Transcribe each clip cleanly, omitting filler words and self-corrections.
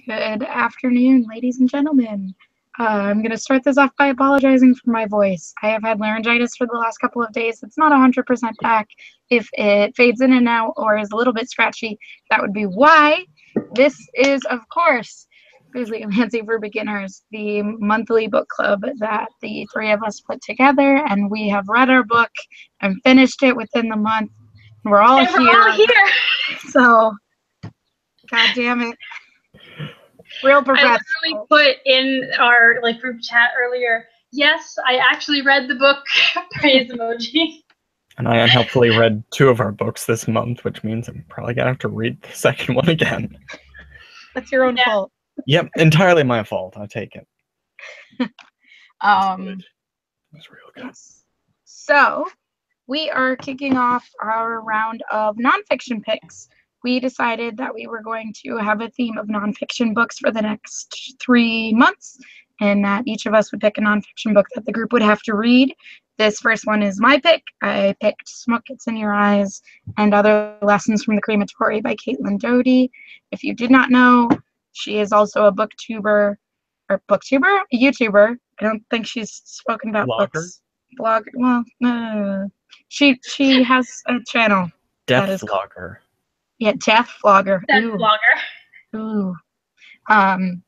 Good afternoon, ladies and gentlemen. I'm going to start this off by apologizing for my voice. I have had laryngitis for the last couple of days. It's not 100% back. If it fades in and out or is a little bit scratchy, that would be why. This is, of course, Bibliomancy for Beginners, the monthly book club that the three of us put together, and we have read our book and finished it within the month. We're all here. So, God damn it. Real professional. I literally put in our group chat earlier, yes, I actually read the book, praise emoji. And I unhelpfully read 2 of our books this month, which means I'm probably going to have to read the second one again. That's your own fault. Yep, entirely my fault. I take it. That's real good. So, we are kicking off our round of nonfiction picks. We decided that we were going to have a theme of nonfiction books for the next 3 months, and that each of us would pick a nonfiction book that the group would have to read. This first one is my pick. I picked Smoke Gets in Your Eyes and Other Lessons from the Crematory by Doughty. If you did not know, she is also a YouTuber. I don't think she's spoken about books. Blogger. Well, no. She has a channel. Death vlogger. Yeah, Death vlogger. Death vlogger. Ooh.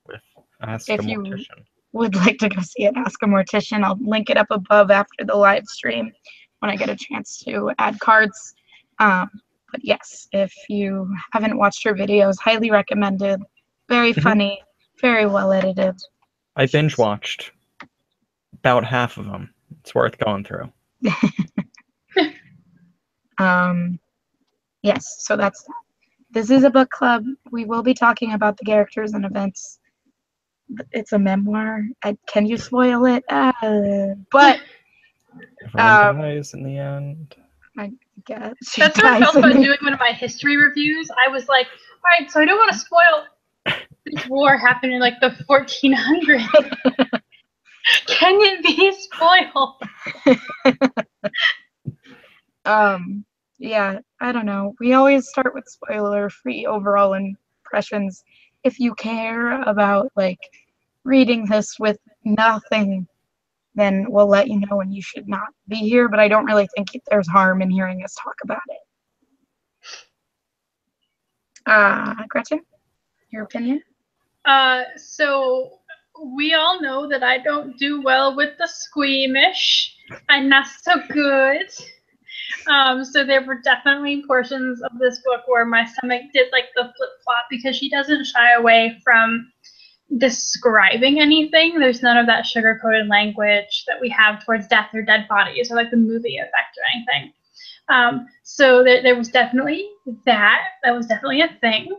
With Ask if a you Mortician. would like to go see it, Ask a Mortician, I'll link it up above after the live stream when I get a chance to add cards. But yes, if you haven't watched her videos, highly recommended. Very funny, very well edited. I binge watched about half of them. It's worth going through. Yes, so that's that. This is a book club. We will be talking about the characters and events. It's a memoir. Can you spoil it? But everyone dies in the end. I guess. That's what I felt about doing one of my history reviews. I was like, all right, so I don't want to spoil this war happened in the 1400s. Can it be spoiled? Yeah, I don't know. We always start with spoiler-free overall impressions. If you care about reading this with nothing, then we'll let you know, and you should not be here. But I don't really think there's harm in hearing us talk about it. Gretchen, your opinion? So we all know that I don't do well with the squeamish. I'm not so good. So there were definitely portions of this book where my stomach did the flip-flop, because she doesn't shy away from describing anything. There's none of that sugar-coated language that we have towards death or dead bodies, or the movie effect or anything. So there was definitely that. That was definitely a thing.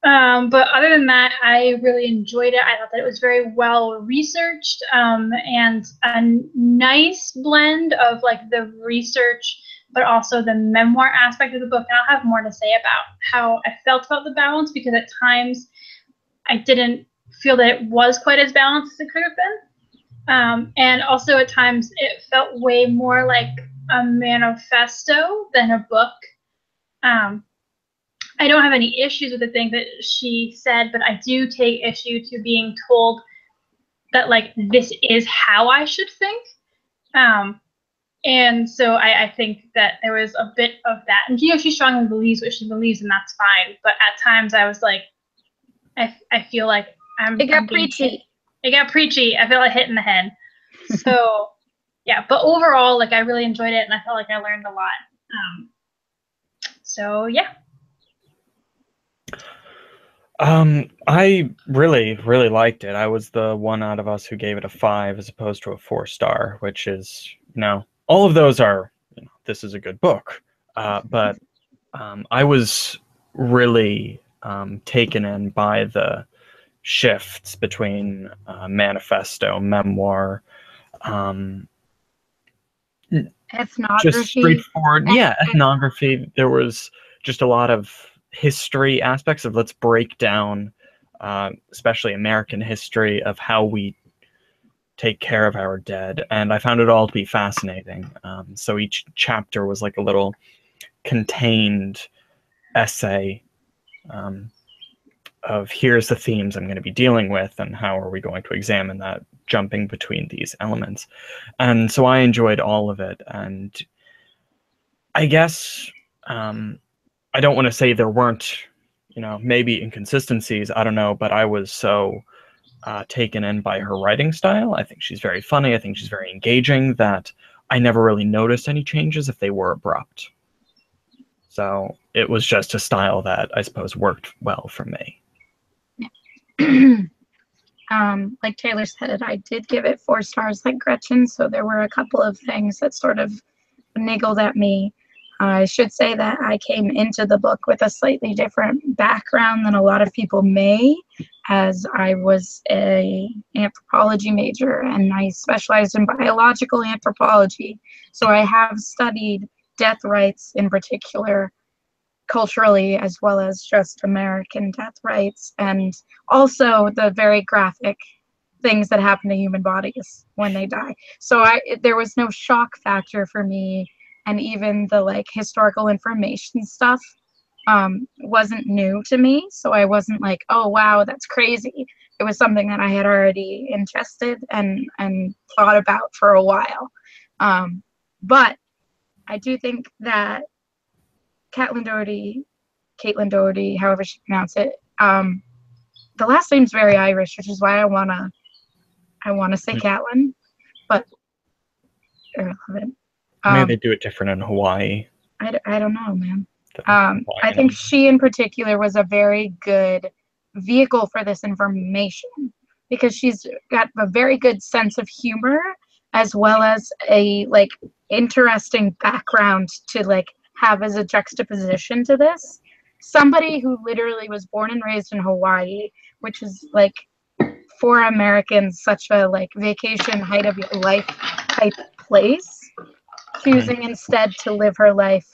But other than that, I really enjoyed it. I thought that it was very well researched, and a nice blend of the research, but also the memoir aspect of the book. And I'll have more to say about how I felt about the balance, because at times I didn't feel that it was quite as balanced as it could have been. And also at times it felt way more like a manifesto than a book. I don't have any issues with the thing that she said, but I do take issue to being told that this is how I should think. And so I think that there was a bit of that. And she strongly believes what she believes, and that's fine. But at times I was I feel like It got preachy. It got preachy. I feel like hit in the head. So yeah, but overall, I really enjoyed it, and I felt like I learned a lot. So yeah. I really, really liked it. I was the one out of us who gave it a 5 as opposed to a 4-star, which is, all of those are, this is a good book. But I was really taken in by the shifts between manifesto, memoir, ethnography. Just straightforward. Yeah, ethnography. There was just a lot of history aspects of let's break down, especially American history, of how we take care of our dead. And I found it all to be fascinating. So each chapter was like a little contained essay here's the themes I'm going to be dealing with, and how are we going to examine that, jumping between these elements. And so I enjoyed all of it. And I guess I don't want to say there weren't, maybe inconsistencies. I don't know, but I was so taken in by her writing style. I think she's very funny. I think she's very engaging, that I never really noticed any changes if they were abrupt. So it was just a style that I suppose worked well for me. Like Taylor said, I did give it 4 stars like Gretchen, so there were a couple of things that sort of niggled at me. I should say that I came into the book with a slightly different background than a lot of people may, as I was an anthropology major and I specialized in biological anthropology. So I have studied death rites in particular, culturally, as well as just American death rites, and also the very graphic things that happen to human bodies when they die. So there was no shock factor for me, and even the like historical information stuff wasn't new to me. So I wasn't like, oh wow, that's crazy. It was something that I had already ingested and thought about for a while. But I do think that Caitlin Doughty, however she pronounce it, the last name's very Irish, which is why I wanna say Caitlin, but irrelevant. Maybe they do it different in Hawaii. I don't know, man. I think she in particular was a very good vehicle for this information, because she's got a very good sense of humor, as well as a like interesting background to like have as a juxtaposition to this. Somebody who literally was born and raised in Hawaii, which is like for Americans such a like vacation height of your life type place, choosing instead to live her life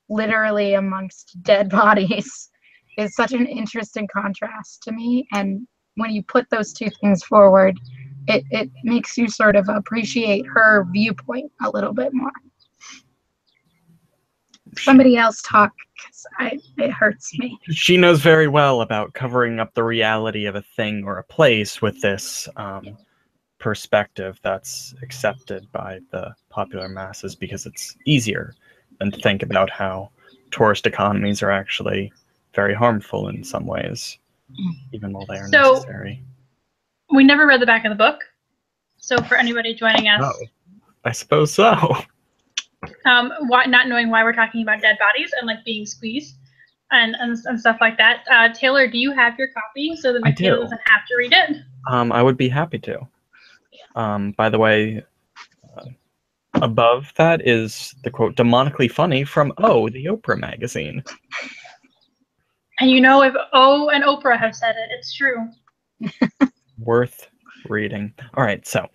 literally amongst dead bodies is such an interesting contrast to me. And when you put those two things forward, it makes you sort of appreciate her viewpoint a little bit more. Somebody else talk, because it hurts me. She knows very well about covering up the reality of a thing or a place with this perspective that's accepted by the popular masses, because it's easier than to think about how tourist economies are actually very harmful in some ways, even while they are necessary. We never read the back of the book, so for anybody joining us, I suppose so. Not knowing why we're talking about dead bodies and like being squeezed and stuff like that. Taylor, do you have your copy so that Michaela doesn't have to read it? I would be happy to. By the way, above that is the quote, "demonically funny" from the Oprah magazine. And if and Oprah have said it, it's true. Worth reading. All right, so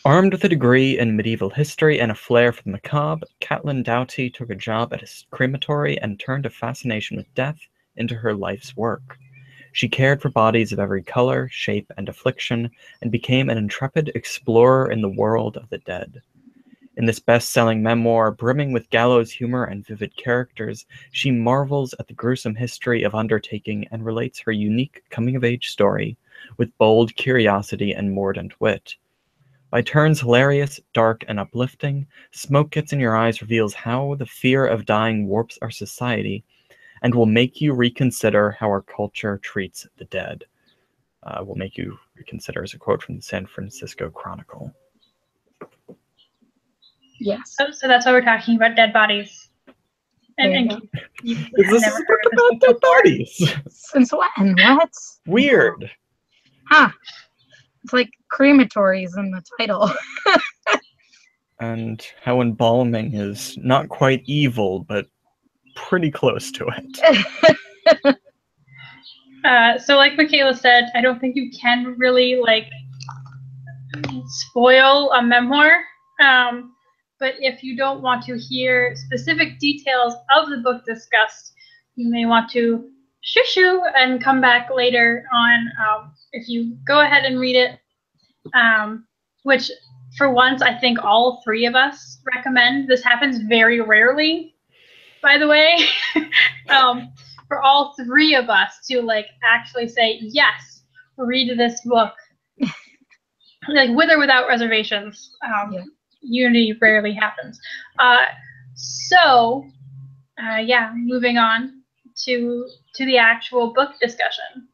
armed with a degree in medieval history and a flair for the macabre, Caitlin Doughty took a job at a crematory and turned a fascination with death into her life's work. She cared for bodies of every color, shape, and affliction, and became an intrepid explorer in the world of the dead. In this best-selling memoir, brimming with gallows humor and vivid characters, she marvels at the gruesome history of undertaking and relates her unique coming-of-age story with bold curiosity and mordant wit. By turns hilarious, dark, and uplifting, Smoke Gets in Your Eyes reveals how the fear of dying warps our society and will make you reconsider how our culture treats the dead. Will make you reconsider, is a quote from the San Francisco Chronicle. Yes. So that's why we're talking about dead bodies. And this is a book about dead bodies. Since when? What? Weird. Huh. It's like crematories in the title. And how embalming is not quite evil, but pretty close to it. So like Michaela said, I don't think you can really spoil a memoir. But if you don't want to hear specific details of the book discussed, you may want to shoo and come back later on if you go ahead and read it. Which, for once, I think all 3 of us recommend. This happens very rarely, by the way. for all three of us to like actually say, yes, read this book, like with or without reservations. Unity rarely happens. Yeah, moving on to the actual book discussion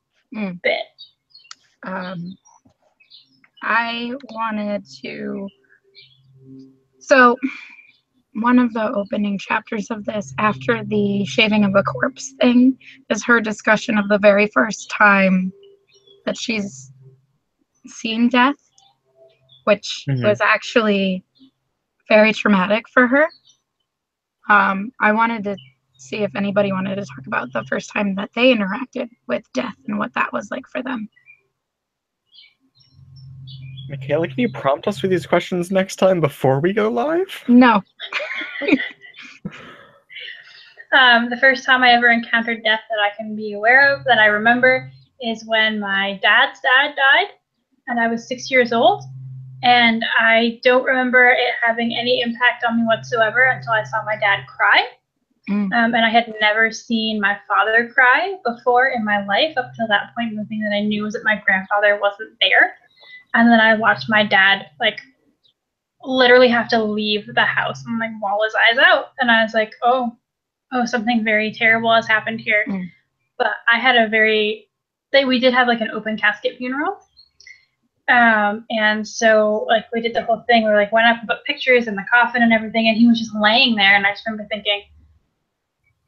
bit. I wanted to. So, one of the opening chapters of this, after the shaving of a corpse thing, is her discussion of the very first time that she's seen death, which was actually very traumatic for her. I wanted to see if anybody wanted to talk about the first time that they interacted with death and what that was like for them. Michaela, can you prompt us with these questions next time before we go live? No. The first time I ever encountered death that I can be aware of, that I remember, is when my dad's dad died, and I was 6 years old. And I don't remember it having any impact on me whatsoever until I saw my dad cry. And I had never seen my father cry before in my life. Up till that point, the thing that I knew was that my grandfather wasn't there. And then I watched my dad, like, literally have to leave the house and, like, bawl his eyes out. And I was like, oh, something very terrible has happened here. But I had we did have, like, an open casket funeral. And so, like, we did the whole thing. We like went up and put pictures in the coffin and everything, and he was just laying there. And I just remember thinking,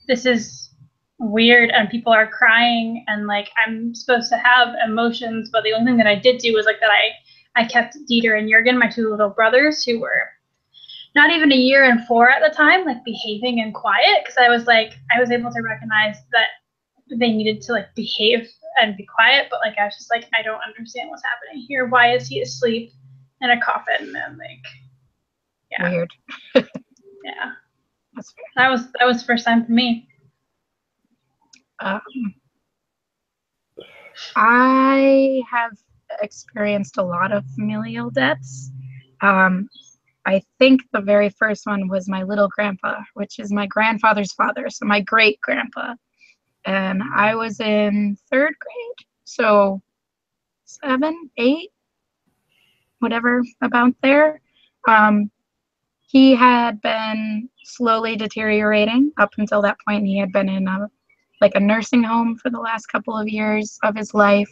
this is weird, and people are crying, and like I'm supposed to have emotions, but the only thing that I did do was like that I kept Dieter and Jürgen, my two little brothers, who were not even a year and 4 at the time, like behaving and quiet, because I was able to recognize that they needed to like behave and be quiet, but like I was just like, I don't understand what's happening here. Why is he asleep in a coffin? And like, yeah, weird. Yeah, that's fair. That was the first time for me. I have experienced a lot of familial deaths. I think the very first one was my little grandpa, which is my grandfather's father, so my great grandpa. And I was in 3rd grade, so 7, 8, whatever, about there. He had been slowly deteriorating up until that point. He had been in a nursing home for the last couple of years of his life,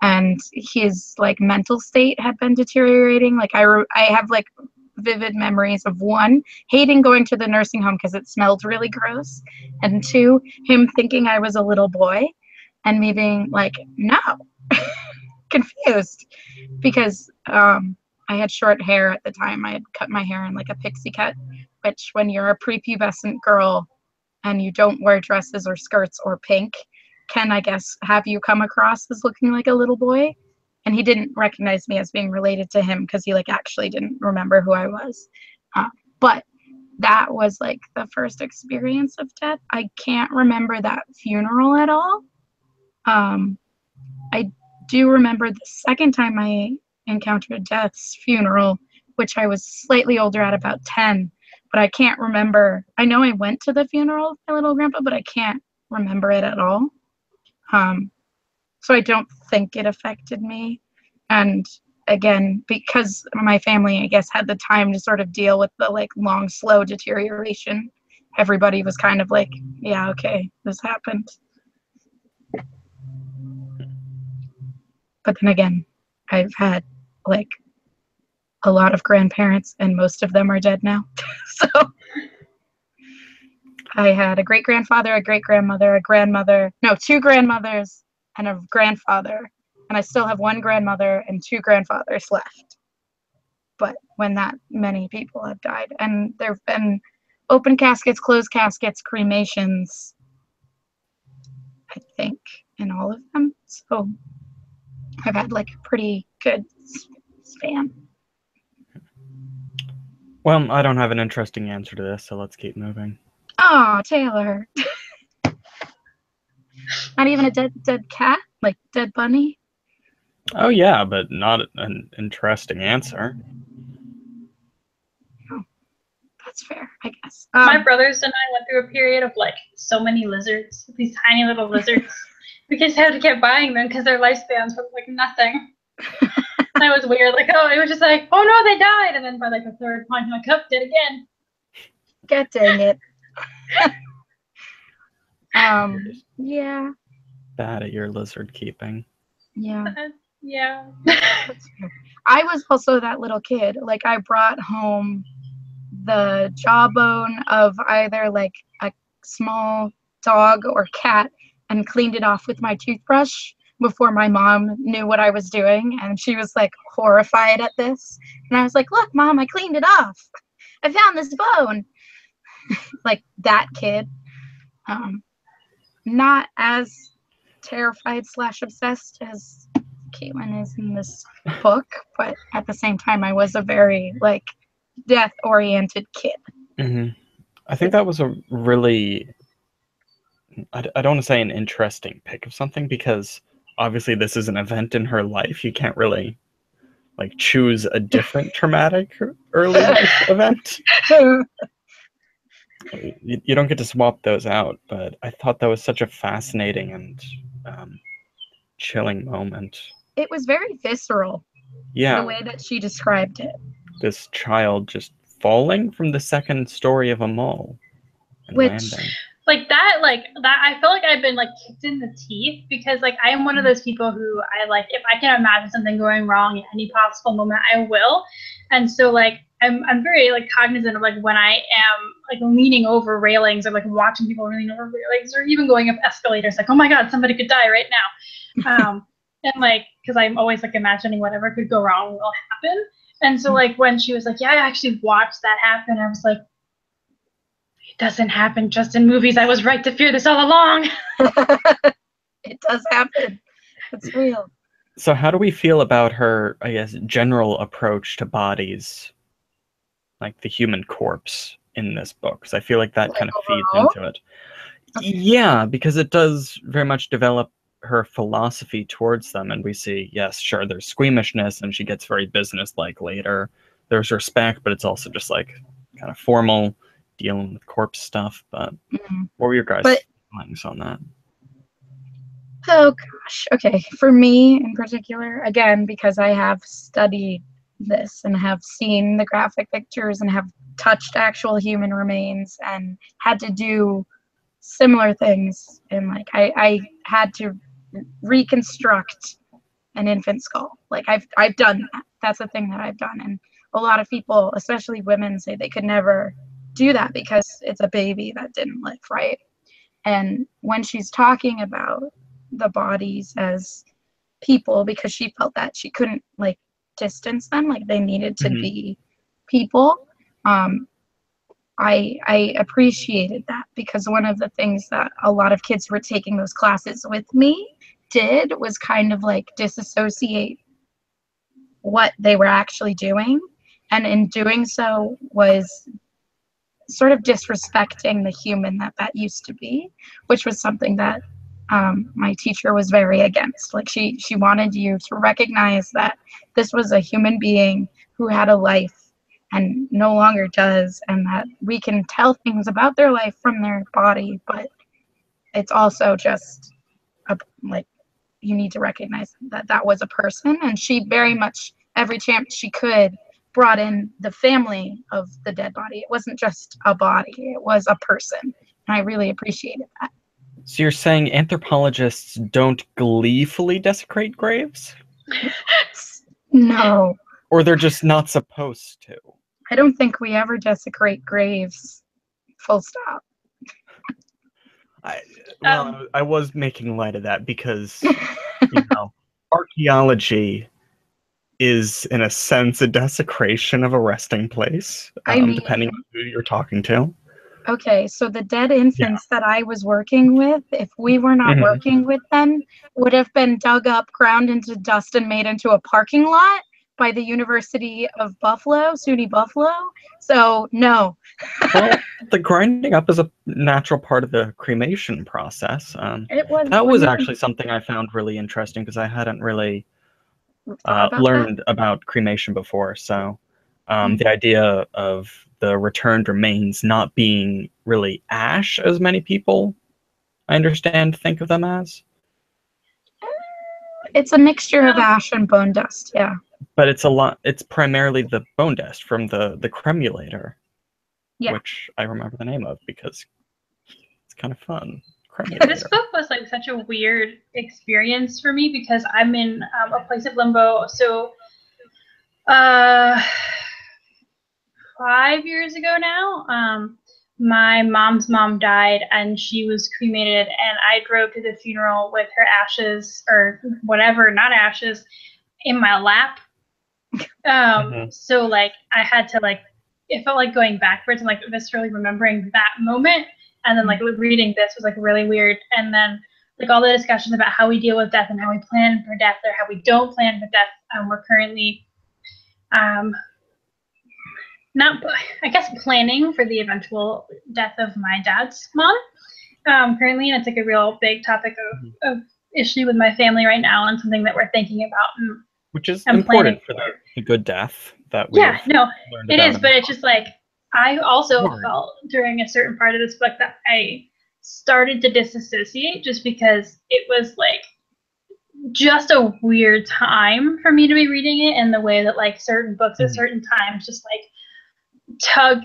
and his like mental state had been deteriorating. Like I have like vivid memories of 1, hating going to the nursing home because it smelled really gross, and 2, him thinking I was a little boy and me being like, no, confused, because I had short hair at the time. I had cut my hair in like a pixie cut, which when you're a prepubescent girl and you don't wear dresses or skirts or pink, can, I guess, have you come across as looking like a little boy. And he didn't recognize me as being related to him because he like actually didn't remember who I was. But that was like the first experience of death. I can't remember that funeral at all. I do remember the second time I encountered death's funeral, which I was slightly older at about 10, but I can't remember. I know I went to the funeral of my little grandpa, but I can't remember it at all. So I don't think it affected me. And again, because my family, I guess, had the time to sort of deal with the like long, slow deterioration, everybody was kind of like, yeah, okay, this happened. But then again, I've had like a lot of grandparents, and most of them are dead now. So I had a great grandfather, a great grandmother, a grandmother, no, 2 grandmothers and a grandfather. And I still have 1 grandmother and 2 grandfathers left. But when that many people have died, and there have been open caskets, closed caskets, cremations, I think, in all of them. So I've had like a pretty good span. Well, I don't have an interesting answer to this, so let's keep moving. Oh, Taylor. Not even a dead cat? Like dead bunny? Oh yeah, but not an interesting answer. Oh, That's fair, I guess. My brothers and I went through a period of like so many lizards, these tiny little lizards. We just had to keep buying them because their lifespans were like nothing. That was weird. Like, oh, it was just like, oh no, they died. And then by like the third point, my cup did again. God dang it. Yeah. Bad at your lizard keeping. Yeah. Yeah. That's fair. I was also that little kid. Like, I brought home the jawbone of either like a small dog or cat and cleaned it off with my toothbrush before my mom knew what I was doing, and she was like horrified at this, and I was like, look Mom, I cleaned it off, I found this bone. Like that kid. Not as terrified / obsessed as Caitlin is in this book, but at the same time I was a very like death oriented kid. Mm-hmm. I think that was a really, I don't want to say an interesting pick of something, because obviously this is an event in her life. You can't really like choose a different traumatic early life event. You don't get to swap those out, but I thought that was such a fascinating and chilling moment. It was very visceral, Yeah. the way that she described it. This child just falling from the second story of a mall and landing. Like that, I feel like I've been like kicked in the teeth, because like I am one of those people who I like, if I can imagine something going wrong at any possible moment, I will. And so like I'm very like cognizant of like when I am like leaning over railings or like watching people leaning over railings or even going up escalators, like, oh my God, somebody could die right now. And like, because I'm always like imagining whatever could go wrong will happen. And so like when she was like, yeah, I actually watched that happen, I was like, it doesn't happen just in movies. I was right to fear this all along. It does happen. It's real. So how do we feel about her, I guess, general approach to bodies, like the human corpse in this book? Because I feel like that kind of feeds into it. Okay. Yeah, because it does very much develop her philosophy towards them. And we see, yes, sure, there's squeamishness, and she gets very businesslike later. There's respect, but it's also just like kind of formal, dealing with corpse stuff. But what were your guys' feelings on that? Oh gosh. Okay, for me in particular, again, because I have studied this and have seen the graphic pictures and have touched actual human remains and had to do similar things, and like I had to reconstruct an infant skull. Like I've done that. That's a thing that I've done, and a lot of people, especially women, say they could never do that because it's a baby that didn't live, right? And when she's talking about the bodies as people, because she felt that she couldn't like distance them, like they needed to be people, I appreciated that, because one of the things that a lot of kids who were taking those classes with me did was kind of like disassociate what they were actually doing, and in doing so was sort of disrespecting the human that used to be, which was something that my teacher was very against. Like she wanted you to recognize that this was a human being who had a life and no longer does, and that we can tell things about their life from their body, but it's also just like you need to recognize that that was a person. And she very much, every chance she could, brought in the family of the dead body. It wasn't just a body, it was a person, and I really appreciated that. So you're saying anthropologists don't gleefully desecrate graves? No. Or they're just not supposed to? I don't think we ever desecrate graves, full stop. I was making light of that because, you know, archaeology is, in a sense, a desecration of a resting place, depending on who you're talking to. Okay, so the dead infants that I was working with, if we were not working with them, would have been dug up, ground into dust, and made into a parking lot by the University of Buffalo, SUNY Buffalo. So, no. Well, the grinding up is a natural part of the cremation process. That was actually something I found really interesting, because I hadn't really learned about cremation before. So the idea of the returned remains not being really ash, as many people, I understand, think of them as. It's a mixture of ash and bone dust, yeah. But it's primarily the bone dust from the cremulator, Yeah. which I remember the name of because it's kind of fun. This book was like such a weird experience for me because I'm in a place of limbo. So 5 years ago now, my mom's mom died and she was cremated, and I drove to the funeral with her ashes, or whatever, not ashes, in my lap. So like I had to like, it felt like going backwards and like viscerally remembering that moment, and then like reading this was like really weird. And then like all the discussions about how we deal with death and how we plan for death or how we don't plan for death. We're currently not, I guess, planning for the eventual death of my dad's mom currently, and it's like a real big topic of issue with my family right now, and something that we're thinking about and which is important for the good death that we it is, but it's just like I also felt during a certain part of this book that I started to disassociate just because it was like just a weird time for me to be reading it, in the way that like certain books at certain times just like tug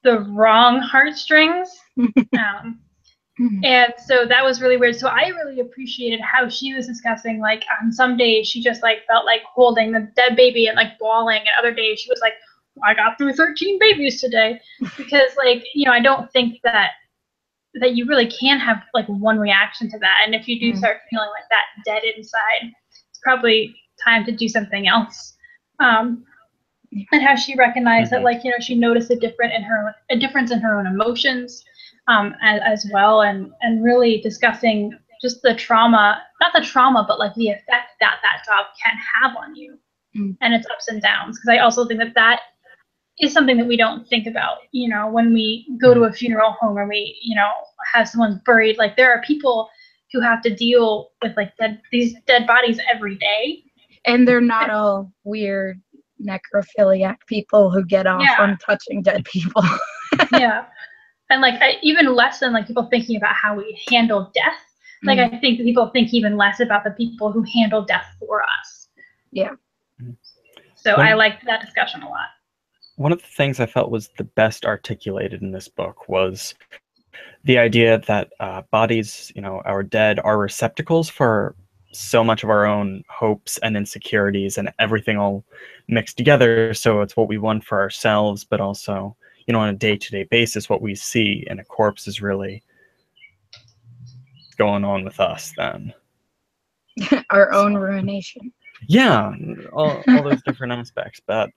the wrong heartstrings. And so that was really weird. So I really appreciated how she was discussing, like, on some days she just like felt like holding the dead baby and like bawling, and other days she was like, I got through 13 babies today. Because like, you know, I don't think that you really can have like one reaction to that. And if you do start feeling like that dead inside, it's probably time to do something else. And how she recognized that, like, you know, she noticed a difference in her own emotions as well, and really discussing just the trauma, not the trauma, but like the effect that job can have on you and its ups and downs. Because I also think that is something that we don't think about, you know, when we go to a funeral home or we, you know, have someone buried. Like, there are people who have to deal with like these dead bodies every day. And they're not all weird necrophiliac people who get off on touching dead people. And like even less than like people thinking about how we handle death. Like I think that people think even less about the people who handle death for us. So I liked that discussion a lot. One of the things I felt was the best articulated in this book was the idea that bodies, you know, our dead, are receptacles for so much of our own hopes and insecurities and everything all mixed together. So it's what we want for ourselves, but also, you know, on a day-to-day basis, what we see in a corpse is really going on with us then. Our own ruination. Yeah, all those different aspects. But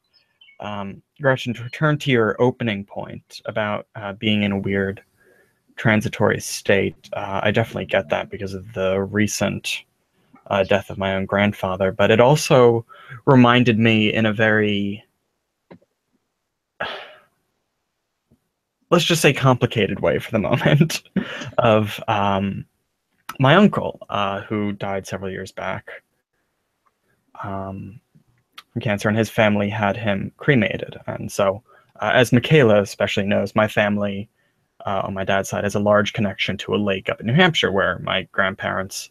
Gretchen, to return to your opening point about being in a weird transitory state, I definitely get that because of the recent death of my own grandfather. But it also reminded me in a very, let's just say, complicated way for the moment of my uncle, who died several years back from cancer, and his family had him cremated. And so, as Michaela especially knows, my family on my dad's side has a large connection to a lake up in New Hampshire where my grandparents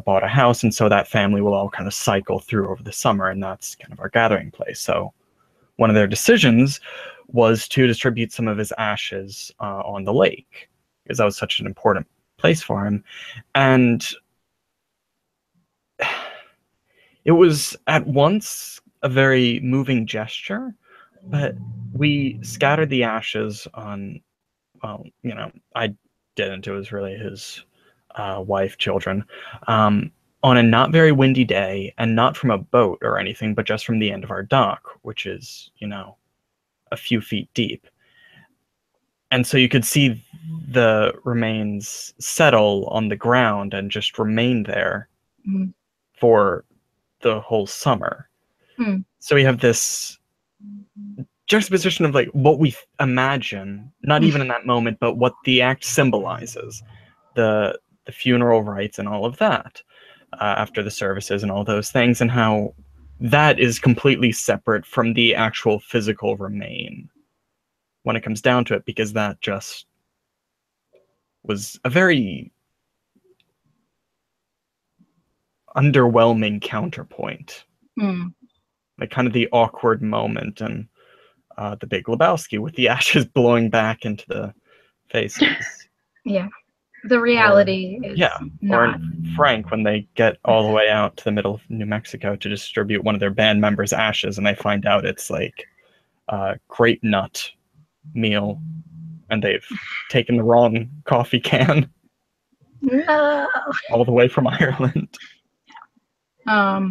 bought a house, and so that family will all kind of cycle through over the summer, and that's kind of our gathering place. So one of their decisions was to distribute some of his ashes on the lake, because that was such an important place for him. And it was at once a very moving gesture, but we scattered the ashes on, well, you know, I didn't, it was really his wife, children, on a not very windy day, and not from a boat or anything, but just from the end of our dock, which is, you know, a few feet deep. And so you could see the remains settle on the ground and just remain there for the whole summer. So we have this juxtaposition of like what we imagine, not even in that moment, but what the act symbolizes, the funeral rites and all of that, after the services and all those things, and how that is completely separate from the actual physical remain. when it comes down to it, because that just was a very underwhelming counterpoint. Like kind of the awkward moment, and the Big Lebowski with the ashes blowing back into the faces. Yeah. The reality is or not. in Frank, when they get all the way out to the middle of New Mexico to distribute one of their band members' ashes, and they find out it's like a grape nut meal, and they've taken the wrong coffee can No. all the way from Ireland. Oh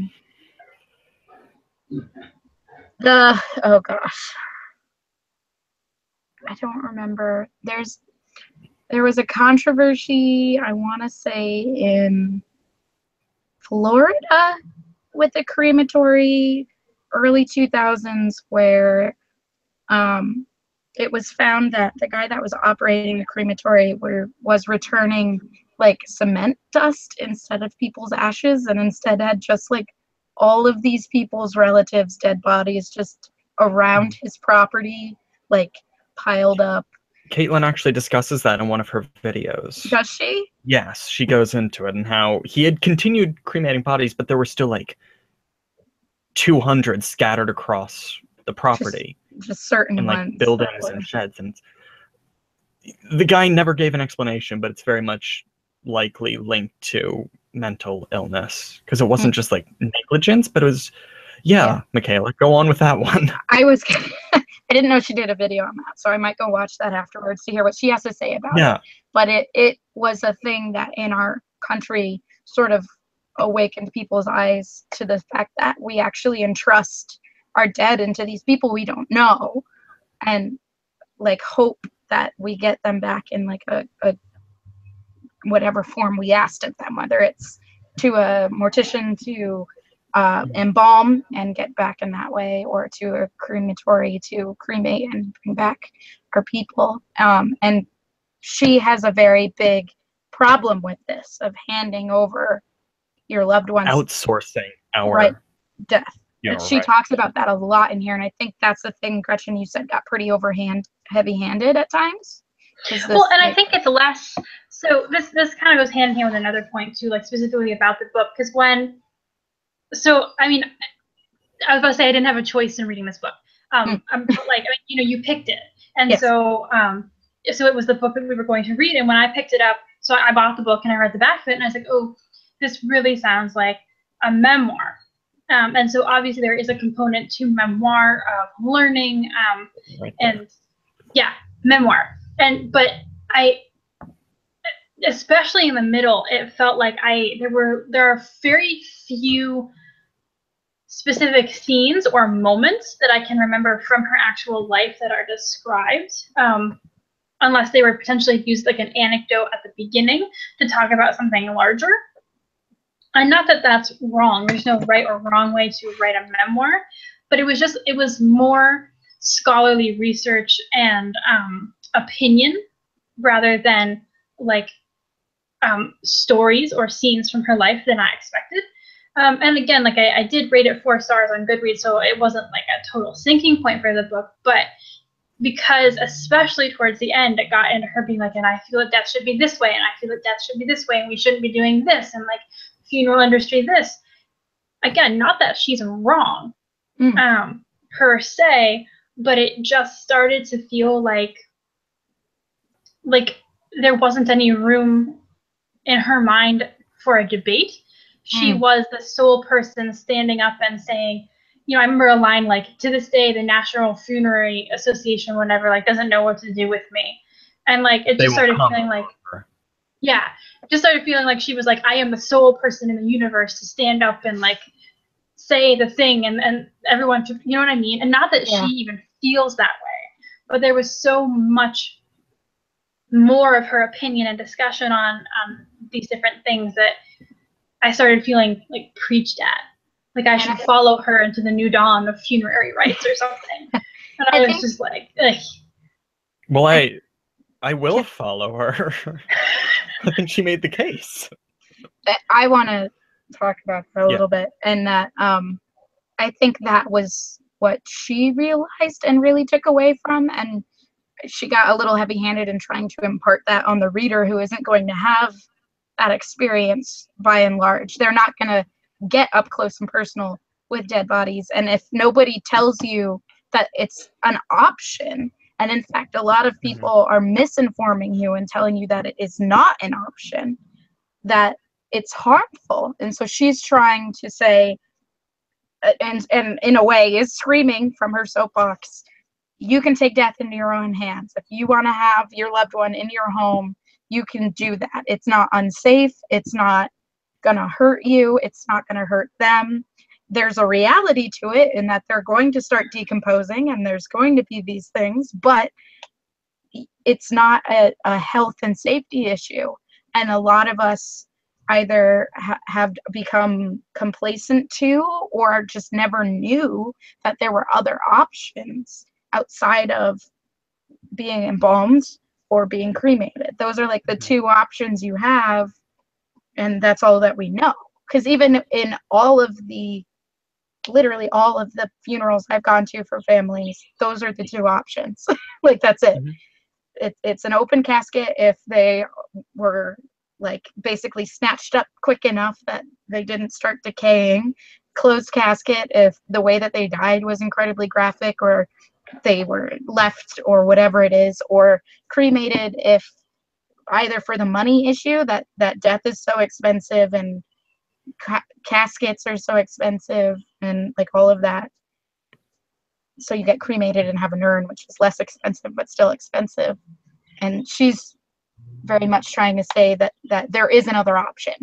gosh, I don't remember. There was a controversy, I want to say in Florida, with a crematory, early 2000s, where it was found that the guy that was operating the crematory was returning like cement dust instead of people's ashes, and instead had just like all of these people's relatives' dead bodies just around his property, like piled up. Caitlin actually discusses that in one of her videos. Does she? Yes, she goes into it, and how he had continued cremating bodies, but there were still like 200 scattered across the property. Just certain and like ones. buildings and sheds. And the guy never gave an explanation, but it's very much likely linked to mental illness, because it wasn't just like negligence, but it was Michaela, go on with that one. I didn't know she did a video on that, so I might go watch that afterwards to hear what she has to say about it. But it was a thing that in our country sort of awakened people's eyes to the fact that we actually entrust our dead into these people we don't know, and like hope that we get them back in like a whatever form we asked of them, whether it's to a mortician to embalm and get back in that way, or to a crematory to cremate and bring back our people. And she has a very big problem with this, of handing over your loved ones, outsourcing our death. She talks about that a lot in here, and I think that's the thing, Gretchen, you said got pretty heavy-handed at times. Well, and I think it's less. So this kind of goes hand in hand with another point too, like specifically about the book, because I mean, I was about to say I didn't have a choice in reading this book. You picked it, and so it was the book that we were going to read, and when I picked it up, so I bought the book and I read the back of it, and I was like, oh, this really sounds like a memoir. And so obviously there is a component to memoir of learning, memoir. But I, especially in the middle, it felt like there are very few specific scenes or moments that I can remember from her actual life that are described, unless they were potentially used like an anecdote at the beginning to talk about something larger. And not that that's wrong. There's no right or wrong way to write a memoir, but it was more scholarly research and opinion rather than like stories or scenes from her life than I expected. And again, like I did rate it 4 stars on Goodreads, so it wasn't like a total sinking point for the book, but because especially towards the end, it got into her being like, and I feel that death should be this way, and I feel that death should be this way, and we shouldn't be doing this, and like funeral industry this. Again, not that she's wrong per se, but it just started to feel like there wasn't any room in her mind for a debate. She was the sole person standing up and saying, I remember a line like, to this day, the National Funerary Association, whatever, like doesn't know what to do with me. And like, it just started feeling like, just started feeling like she was like, I am the sole person in the universe to stand up and like say the thing, and everyone should, you know what I mean? And not that she even feels that way, but there was so much more of her opinion and discussion on these different things that I started feeling like preached at. Like I should follow her into the new dawn of funerary rites or something. And I was just like, ugh. Well, I will follow her. I think she made the case. I want to talk about her a little bit, and that I think that was what she realized and really took away from, and she got a little heavy-handed in trying to impart that on the reader, who isn't going to have that experience by and large. They're not going to get up close and personal with dead bodies. And if nobody tells you that it's an option, and in fact, a lot of people are misinforming you and telling you that it is not an option, that it's harmful. And so she's trying to say, and in a way is screaming from her soapbox, you can take death into your own hands. If you want to have your loved one in your home, you can do that. It's not unsafe. It's not going to hurt you. It's not going to hurt them. There's a reality to it in that they're going to start decomposing and there's going to be these things, but it's not a health and safety issue. And a lot of us either have become complacent to, or just never knew that there were other options outside of being embalmed or being cremated. Those are like the two options you have, and that's all that we know. Because even in all of the, literally all of the funerals I've gone to for families, those are the two options. Like, that's it. It's an open casket if they were like basically snatched up quick enough that they didn't start decaying. Closed casket if the way that they died was incredibly graphic, or they were left, or whatever it is. Or cremated if either for the money issue, that death is so expensive and caskets are so expensive and like all of that. So you get cremated and have an urn, which is less expensive but still expensive. And she's very much trying to say that there is another option,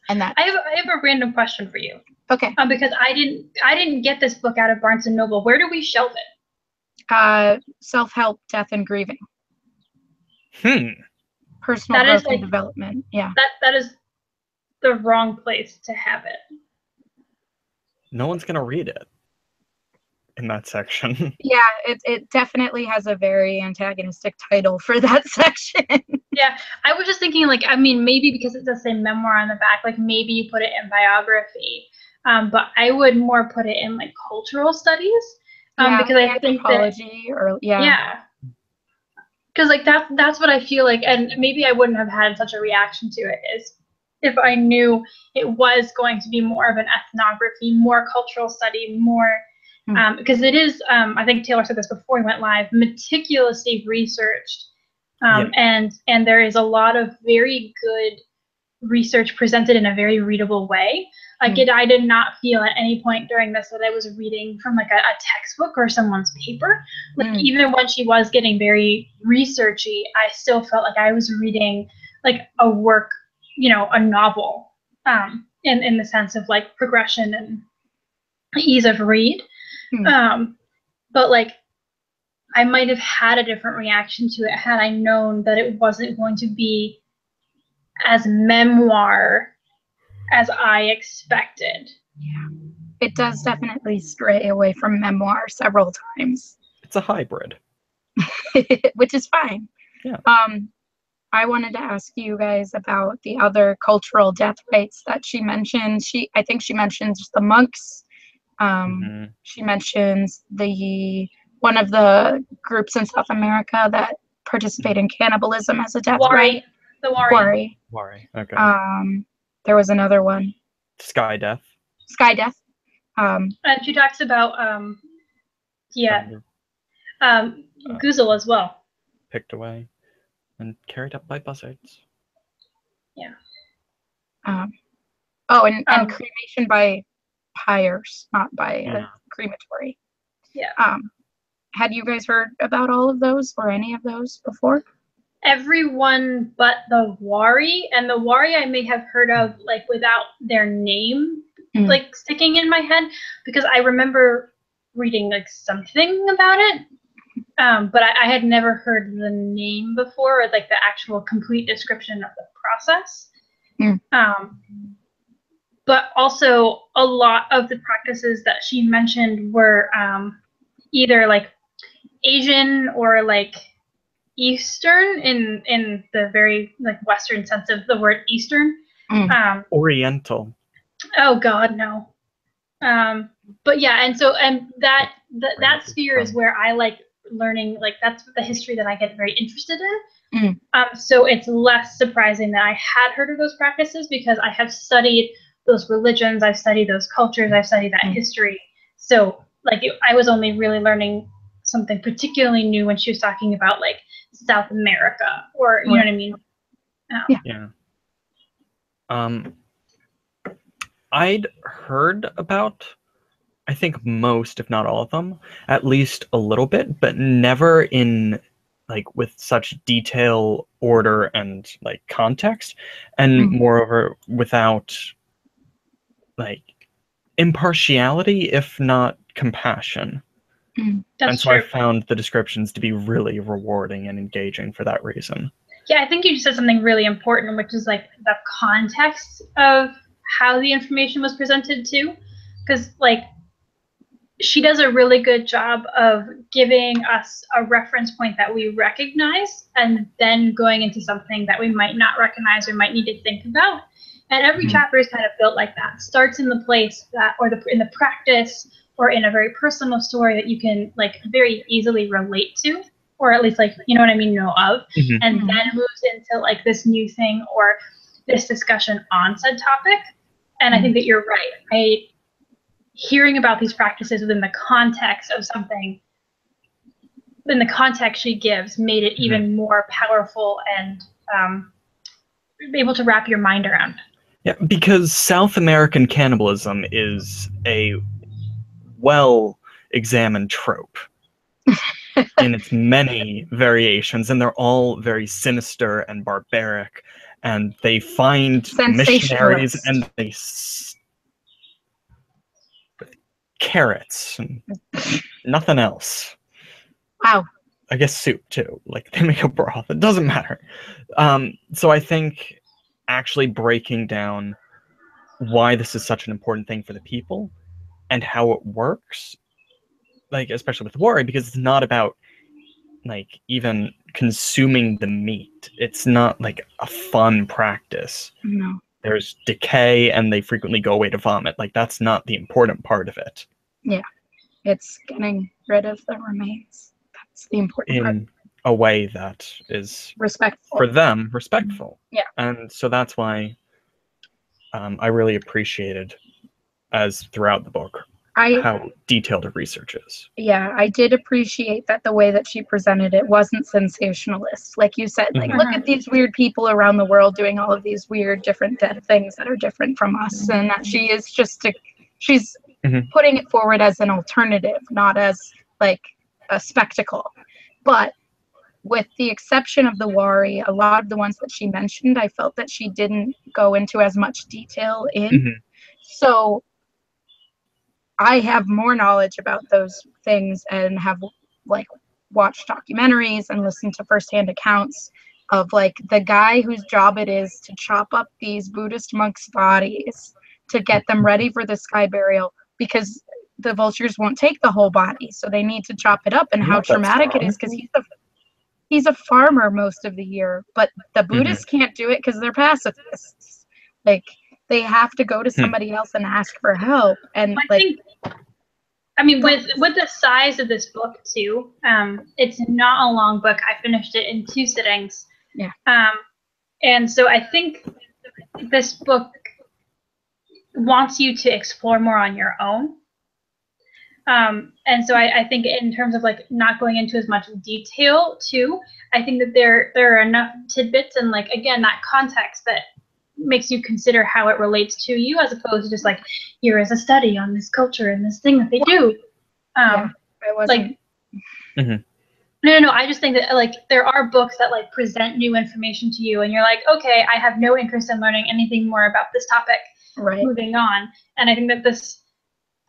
and that I have a random question for you. Okay. Because I didn't get this book out of Barnes and Noble. Where do we shelve it? Self-help, death, and grieving. Personal That growth is, like, and development. Yeah. That is the wrong place to have it. No one's gonna read it in that section. Yeah, it definitely has a very antagonistic title for that section. Yeah, I was just thinking, like, I mean, maybe because it does say memoir on the back, like maybe you put it in biography. But I would more put it in like cultural studies. Because I think anthropology, or yeah. Because like that's what I feel like, and maybe I wouldn't have had such a reaction to it is if I knew it was going to be more of an ethnography, more cultural study, more because it is. I think Taylor said this before we went live. Meticulously researched, and there is a lot of very good research presented in a very readable way. Like I did not feel at any point during this that I was reading from like a textbook or someone's paper. Like even when she was getting very researchy, I still felt like I was reading like a work, a novel, in the sense of like progression and ease of read. But like I might have had a different reaction to it had I known that it wasn't going to be as memoir as I expected. Yeah, it does definitely stray away from memoir several times. It's a hybrid. Which is fine. Yeah. I wanted to ask you guys about the other cultural death rites that she mentioned. I think she mentions the monks. She mentions one of the groups in South America that participate in cannibalism as a death rite. The Wari. Wari. Okay. There was another one. Sky death. Sky death. And she talks about Guzel as well. Picked away and carried up by buzzards. Yeah. And cremation by pyres, not by a crematory. Yeah. Had you guys heard about all of those or any of those before? Everyone but the Wari, and the Wari I may have heard of like without their name like sticking in my head, because I remember reading like something about it, but I had never heard the name before, or like the actual complete description of the process. But also a lot of the practices that she mentioned were either like Asian or like Eastern in the very like Western sense of the word Eastern. Oriental. Oh God, no. But yeah, and that sphere is where I like learning, like that's the history that I get very interested in. So it's less surprising that I had heard of those practices because I have studied those religions, I've studied those cultures, I've studied that history. So like I was only really learning something particularly new when she was talking about like South America, or you know what I mean? Yeah. I'd heard about, I think, most, if not all of them, at least a little bit, but never in like with such detail, order, and like context, and moreover without like impartiality, if not compassion. And so I found the descriptions to be really rewarding and engaging for that reason. Yeah, I think you said something really important, which is like the context of how the information was presented too. Because like she does a really good job of giving us a reference point that we recognize and then going into something that we might not recognize or might need to think about. And every chapter is kind of built like that. Starts in the place that, or in the practice, or in a very personal story that you can like very easily relate to, or at least like, you know what I mean, know of, and then moves into like this new thing or this discussion on said topic. And I think that you're right. Hearing about these practices within the context of something, in the context she gives, made it even more powerful and able to wrap your mind around. Yeah, because South American cannibalism is a well-examined trope in its many variations, and they're all very sinister and barbaric, and they find missionaries and they carrots and nothing else. Wow. I guess soup too. Like they make a broth. It doesn't matter. So I think actually breaking down why this is such an important thing for the people and how it works, like especially with worry, because it's not about like even consuming the meat. It's not like a fun practice. No. There's decay and they frequently go away to vomit. Like that's not the important part of it. Yeah. It's getting rid of the remains. That's the important part. In a way that is respectful for them, respectful. Yeah. And so that's why I really appreciated, as throughout the book, how detailed her research is. Yeah, I did appreciate that the way that she presented it wasn't sensationalist. Like you said, like, look at these weird people around the world doing all of these weird, different things that are different from us. And that she is just, she's putting it forward as an alternative, not as, like, a spectacle. But with the exception of the Wari, a lot of the ones that she mentioned, I felt that she didn't go into as much detail in. So I have more knowledge about those things and have like watched documentaries and listened to firsthand accounts of like the guy whose job it is to chop up these Buddhist monks' bodies to get them ready for the sky burial, because the vultures won't take the whole body, so they need to chop it up, and how traumatic it is, because he's a farmer most of the year, but the Buddhists can't do it because they're pacifists. Like, they have to go to somebody else and ask for help. And I mean, with the size of this book too, it's not a long book. I finished it in 2 sittings. Yeah. And so I think this book wants you to explore more on your own. And so I think in terms of like not going into as much detail too, I think that there are enough tidbits and like, again, that context that makes you consider how it relates to you, as opposed to just like, here is a study on this culture and this thing that they do. Yeah, I wasn't. Like, no, I just think that like there are books that like present new information to you and you're like, okay, I have no interest in learning anything more about this topic. Right. Moving on. And I think that this,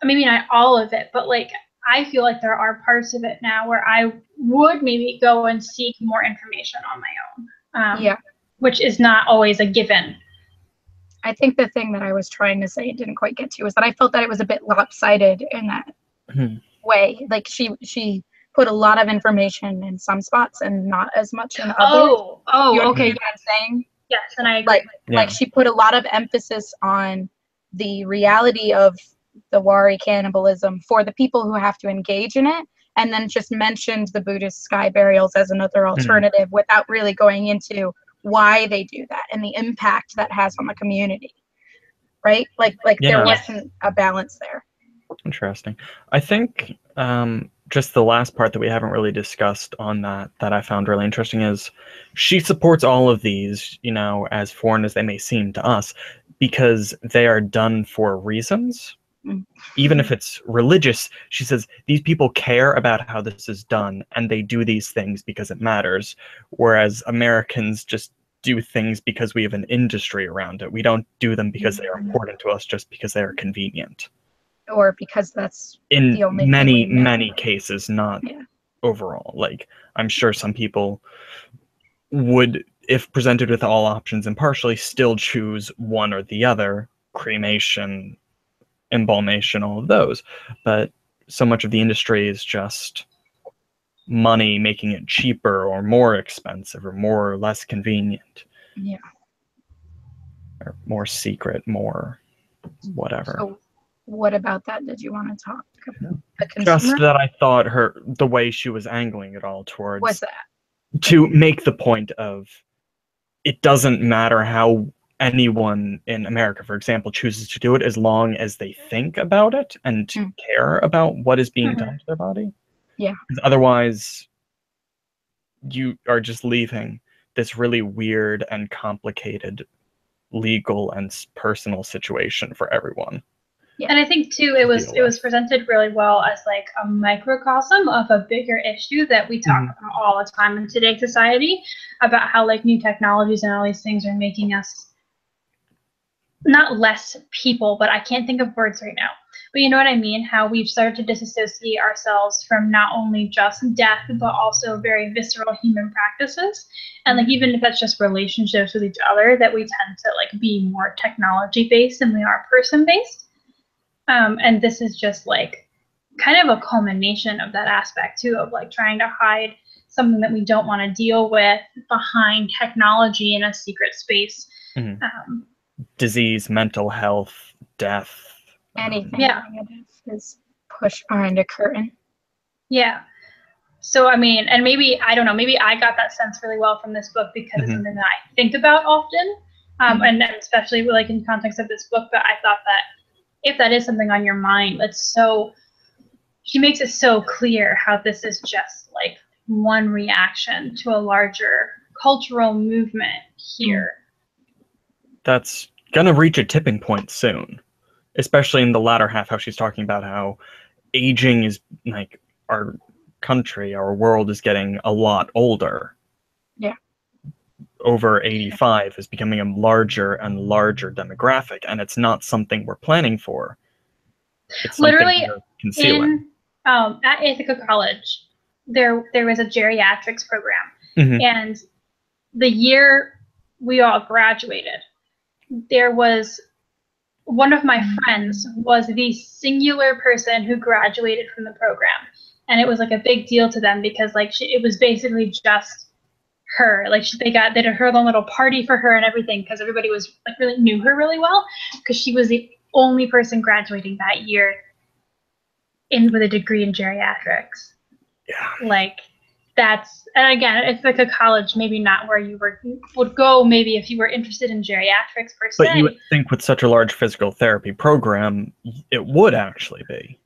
maybe not all of it, but like I feel like there are parts of it now where I would maybe go and seek more information on my own. Which is not always a given. I think the thing that I was trying to say and didn't quite get to was that I felt that it was a bit lopsided in that way. Like she put a lot of information in some spots and not as much in others. Okay. You know what I'm saying? Yes, and I agree. Like she put a lot of emphasis on the reality of the Wari cannibalism for the people who have to engage in it, and then just mentioned the Buddhist sky burials as another alternative without really going into why they do that and the impact that has on the community, right? Like there wasn't a balance there. Interesting. I think just the last part that we haven't really discussed on that I found really interesting is she supports all of these, you know, as foreign as they may seem to us, because they are done for reasons. Even if it's religious, she says these people care about how this is done and they do these things because it matters, whereas Americans just do things because we have an industry around it. We don't do them because they are important to us, just because they are convenient. Or because that's in the only many cases, not overall. Like, I'm sure some people would, if presented with all options impartially, still choose one or the other, cremation, embalmation, all of those. But so much of the industry is just money making it cheaper or more expensive or more or less convenient. Yeah. Or more secret, more whatever. So what about that did you want to talk about? Just that I thought the way she was angling it all towards was that to make the point of it doesn't matter how anyone in America, for example, chooses to do it, as long as they think about it and care about what is being done to their body. Yeah. Otherwise, you are just leaving this really weird and complicated legal and personal situation for everyone. Yeah. And I think too, it was presented really well as like a microcosm of a bigger issue that we talk about all the time in today's society, about how like new technologies and all these things are making us not less people, but I can't think of words right now. But you know what I mean? How we've started to disassociate ourselves from not only just death, but also very visceral human practices. And like, even if that's just relationships with each other, that we tend to like be more technology based than we are person based. And this is just like kind of a culmination of that aspect too, of like trying to hide something that we don't want to deal with behind technology in a secret space. Disease, mental health, death. Anything negative is pushed behind a curtain. Yeah. So, I mean, and maybe, I don't know, maybe I got that sense really well from this book because it's something that I think about often, and especially like in context of this book. But I thought that if that is something on your mind, she makes it so clear how this is just like one reaction to a larger cultural movement here. That's gonna reach a tipping point soon, especially in the latter half, how she's talking about how aging is like our country, our world is getting a lot older. Yeah. Over 85 is becoming a larger and larger demographic, and it's not something we're planning for. It's literally we're concealing. At Ithaca College, there was a geriatrics program, and the year we all graduated, there was one of my friends was the singular person who graduated from the program, and it was like a big deal to them because like it was basically just her. Like they did her own little party for her and everything because everybody was like really knew her really well because she was the only person graduating that year with a degree in geriatrics. Yeah. Like that's, and again, it's like a college, maybe not where you would go maybe if you were interested in geriatrics per se. But you would think with such a large physical therapy program, it would actually be.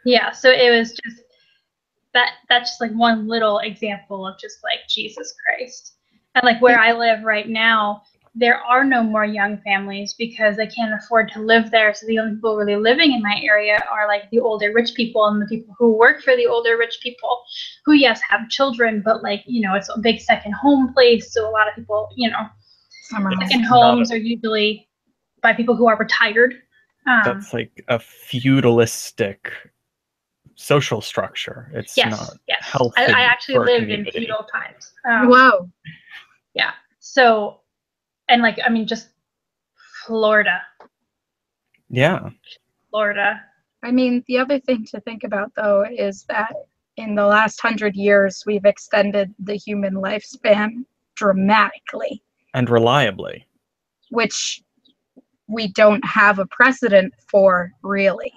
Yeah, so it was just that's just like one little example of just like Jesus Christ. And like where I live right now, there are no more young families because they can't afford to live there. So the only people really living in my area are like the older rich people and the people who work for the older rich people who, yes, have children, but like, you know, it's a big second home place. So a lot of people, you know, second homes are usually by people who are retired. That's like a feudalistic social structure. It's not healthy. I actually lived in feudal times. Whoa. Yeah. So, and like, I mean, just Florida. Yeah. Florida. I mean, the other thing to think about, though, is that in the last 100 years, we've extended the human lifespan dramatically. And reliably. Which we don't have a precedent for, really.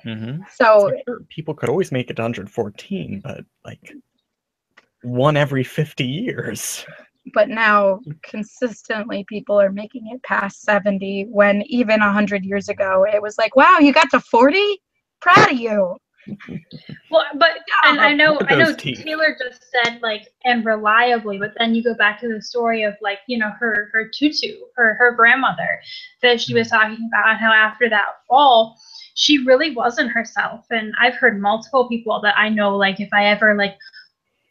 So sure, people could always make it to 114, but like one every 50 years. but now consistently people are making it past 70, when even 100 years ago it was like, wow, you got to 40? Proud of you. Well, but and I know teeth. Taylor just said like and reliably, but then you go back to the story of like, you know, her tutu, her grandmother, that she was talking about, and how after that fall she really wasn't herself. And I've heard multiple people that I know, like, if I ever like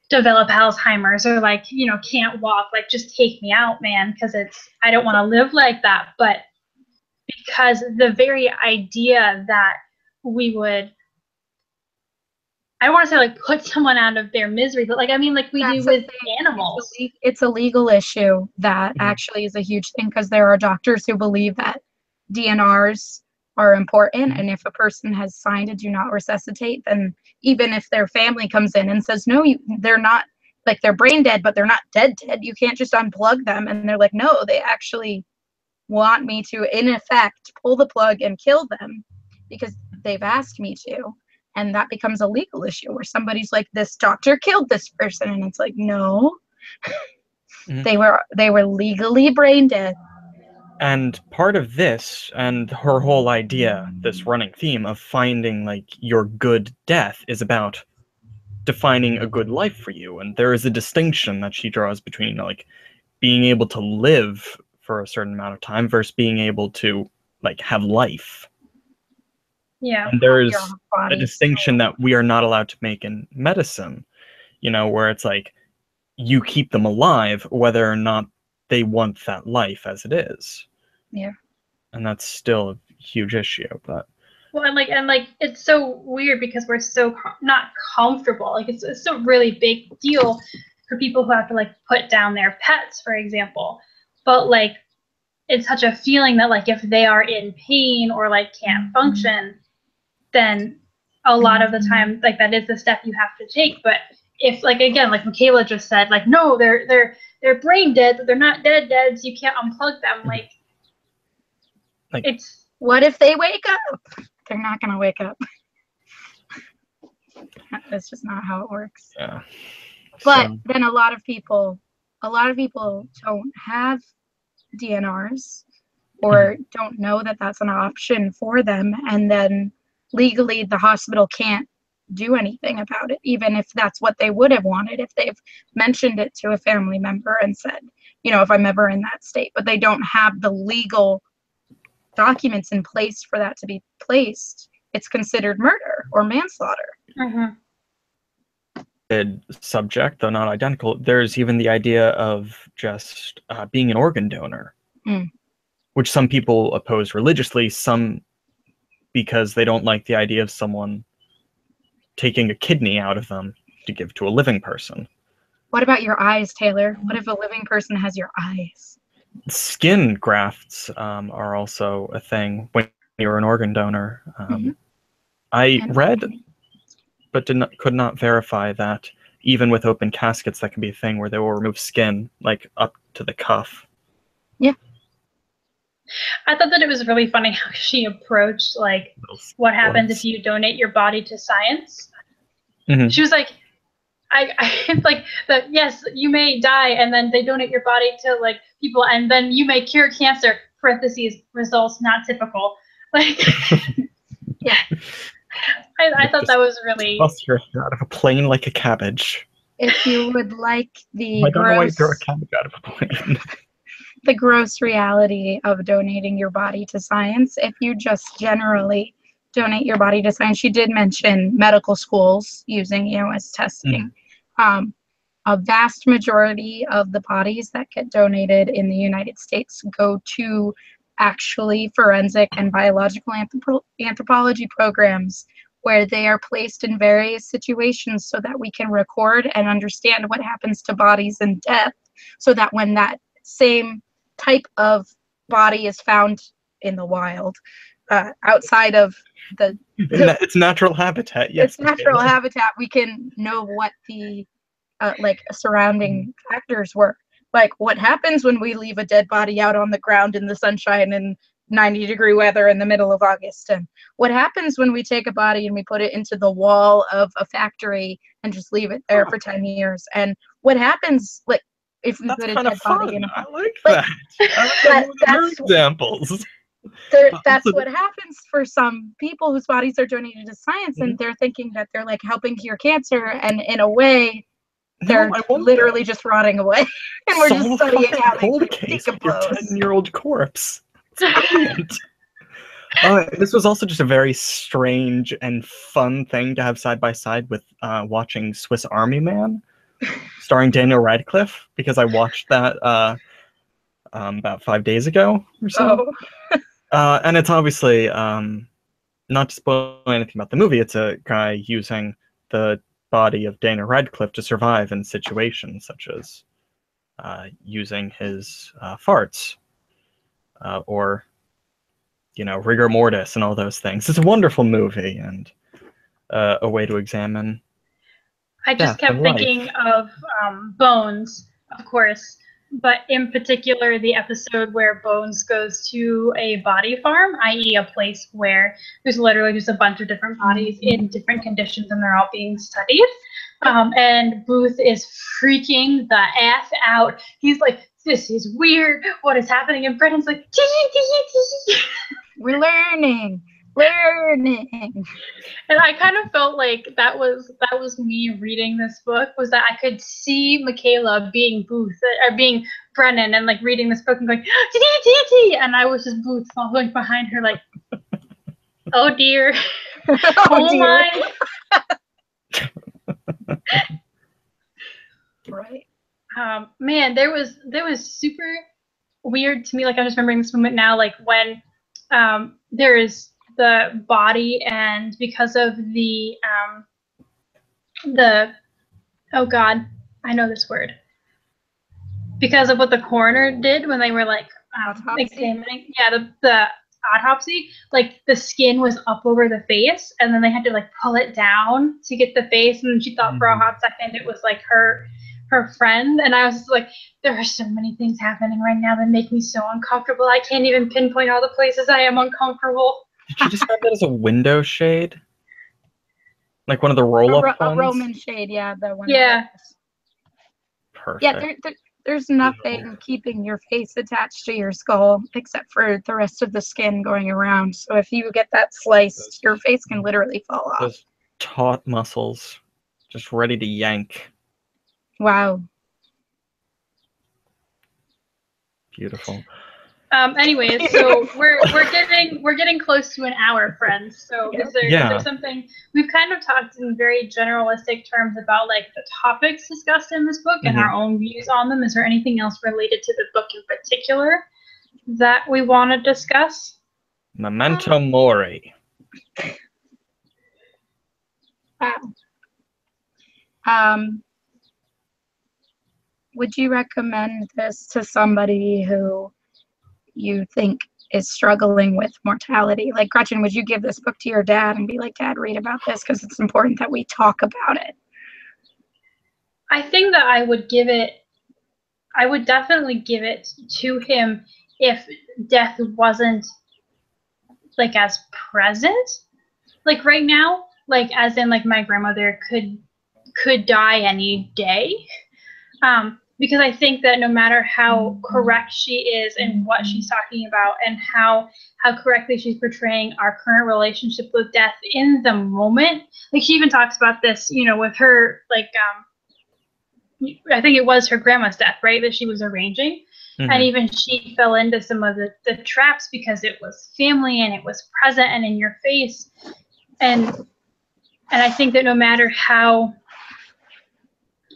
develop Alzheimer's or like, you know, can't walk, like just take me out, man, because I don't want to live like that. But because the very idea that we would, I don't want to say like put someone out of their misery, but like, I mean, like we do with animals. It's a legal issue that actually is a huge thing, because there are doctors who believe that DNRs are important, and if a person has signed a do not resuscitate, then even if their family comes in and says, no, they're not, like they're brain dead, but they're not dead, you can't just unplug them. And they're like, no, they actually want me to, in effect, pull the plug and kill them because they've asked me to. And that becomes a legal issue where somebody's like, this doctor killed this person. And it's like, no, they were legally brain dead. And part of this and her whole idea, this running theme of finding like your good death, is about defining a good life for you. And there is a distinction that she draws between like being able to live for a certain amount of time versus being able to like have life. Yeah. And there's a distinction that we are not allowed to make in medicine, you know, where it's like you keep them alive whether or not they want that life as it is. Yeah. And that's still a huge issue, but well, and like it's so weird because we're so not comfortable. Like it's a really big deal for people who have to like put down their pets, for example. But like it's such a feeling that like if they are in pain or like can't function, then a lot of the time like that is the step you have to take. But if like again, like Michaela just said, like no, they're brain dead, but they're not dead, so you can't unplug them. Like it's, what if they wake up? They're not gonna wake up. That's just not how it works. Yeah. But then a lot of people don't have DNRs or don't know that that's an option for them, and then legally the hospital can't do anything about it, even if that's what they would have wanted if they've mentioned it to a family member and said, you know, if I'm ever in that state. But they don't have the legal documents in place for that to be placed. It's considered murder or manslaughter. Subject, though not identical. There's even the idea of just being an organ donor, which some people oppose religiously, some because they don't like the idea of someone taking a kidney out of them to give to a living person. What about your eyes, Taylor? What if a living person has your eyes? Skin grafts are also a thing when you're an organ donor. I read, but could not verify that even with open caskets, that can be a thing where they will remove skin, like up to the cuff. Yeah. I thought that it was really funny how she approached, like, what happens if you donate your body to science? She was like, it's like that. Yes, you may die, and then they donate your body to like people, and then you may cure cancer. Parentheses, results not typical. Like, yeah, I thought that was really. Bust your head out of a plane like a cabbage. If you would like the I don't know why you throw a cabbage out of a plane. The gross reality of donating your body to science, if you just generally donate your body to science, she did mention medical schools using EOS testing. A vast majority of the bodies that get donated in the United States go to actually forensic and biological anthropology programs where they are placed in various situations so that we can record and understand what happens to bodies in death, so that when that same type of body is found in the wild, outside of its natural habitat, yes, its natural habitat, we can know what the like surrounding factors were. Like what happens when we leave a dead body out on the ground in the sunshine and 90-degree weather in the middle of August. And what happens when we take a body and we put it into the wall of a factory and just leave it there for 10 years? And what happens, like, if we put a dead body in a I like that. I like that's examples. That's what happens for some people whose bodies are donated to science, and they're thinking that they're like helping cure cancer, and in a way, they're literally just rotting away, and we're just studying how they cold case with your decompose. 10-year-old corpse. It's brilliant. This was also just a very strange and fun thing to have side by side with watching Swiss Army Man, starring Daniel Radcliffe, because I watched that about 5 days ago or so. And it's obviously, not to spoil anything about the movie, it's a guy using the body of Daniel Radcliffe to survive in situations such as using his farts or, you know, rigor mortis and all those things. It's a wonderful movie and a way to examine I just kept thinking of Bones, of course, but in particular the episode where Bones goes to a body farm, i.e. a place where there's literally just a bunch of different bodies in different conditions and they're all being studied. And Booth is freaking the F out. He's like, this is weird. What is happening? And Brennan's like, we're learning. And I kind of felt like that was me reading this book, was that I could see Michaela being Booth or being Brennan and like reading this book and going and I was just Booth following behind her like, oh dear. Oh my. Right. Man, there was super weird to me, like I'm just remembering this moment now, like when there is the body, and because of the oh god, I know this word, because of what the coroner did when they were like examining, the autopsy, like the skin was up over the face and then they had to like pull it down to get the face, and then she thought for a hot second it was like her friend, and I was just like, there are so many things happening right now that make me so uncomfortable. I can't even pinpoint all the places I am uncomfortable. Did you describe that as a window shade? Like one of the roll-up ones? A Roman shade, yeah. The one. Yeah. Perfect. Yeah, there's nothing keeping your face attached to your skull except for the rest of the skin going around. So if you get that sliced, your face can literally fall off. Those taut muscles, just ready to yank. Wow. Beautiful. Anyways, so we're getting close to an hour, friends. So is there something we've kind of talked in very generalistic terms about, like the topics discussed in this book and our own views on them? Is there anything else related to the book in particular that we want to discuss? Memento mori. Wow. Would you recommend this to somebody who you think is struggling with mortality? Like, Gretchen, would you give this book to your dad and be like, Dad, read about this because it's important that we talk about it? I think that I would definitely give it to him if death wasn't like as present, like right now, like as in like my grandmother could die any day. Because I think that no matter how correct she is in what she's talking about and how correctly she's portraying our current relationship with death in the moment, like she even talks about this, you know, with her, like, I think it was her grandma's death, right, that she was arranging. And even she fell into some of the traps because it was family and it was present and in your face. And I think that no matter how,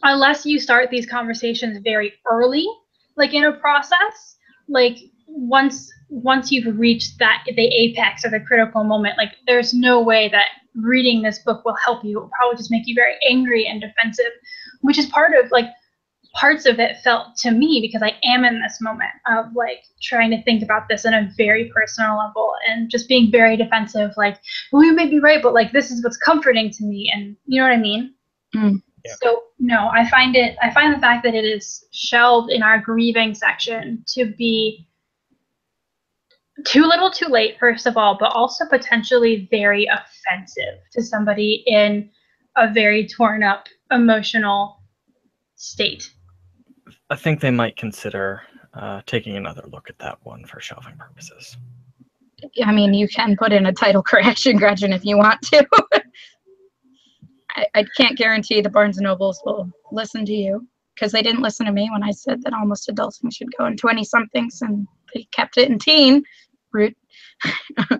unless you start these conversations very early, like in a process, like once you've reached the apex or the critical moment, like there's no way that reading this book will help you. It will probably just make you very angry and defensive, which is parts of it felt to me, because I am in this moment of like trying to think about this in a very personal level and just being very defensive, like, well, you may be right, but like this is what's comforting to me, and you know what I mean? Yeah. So no, I find the fact that it is shelved in our grieving section to be too little too late, first of all, but also potentially very offensive to somebody in a very torn up emotional state. I think they might consider taking another look at that one for shelving purposes. I mean, you can put in a title correction, Gretchen, if you want to. I can't guarantee the Barnes & Nobles will listen to you, because they didn't listen to me when I said that almost adulting should go in 20-somethings, and they kept it in teen. Rude.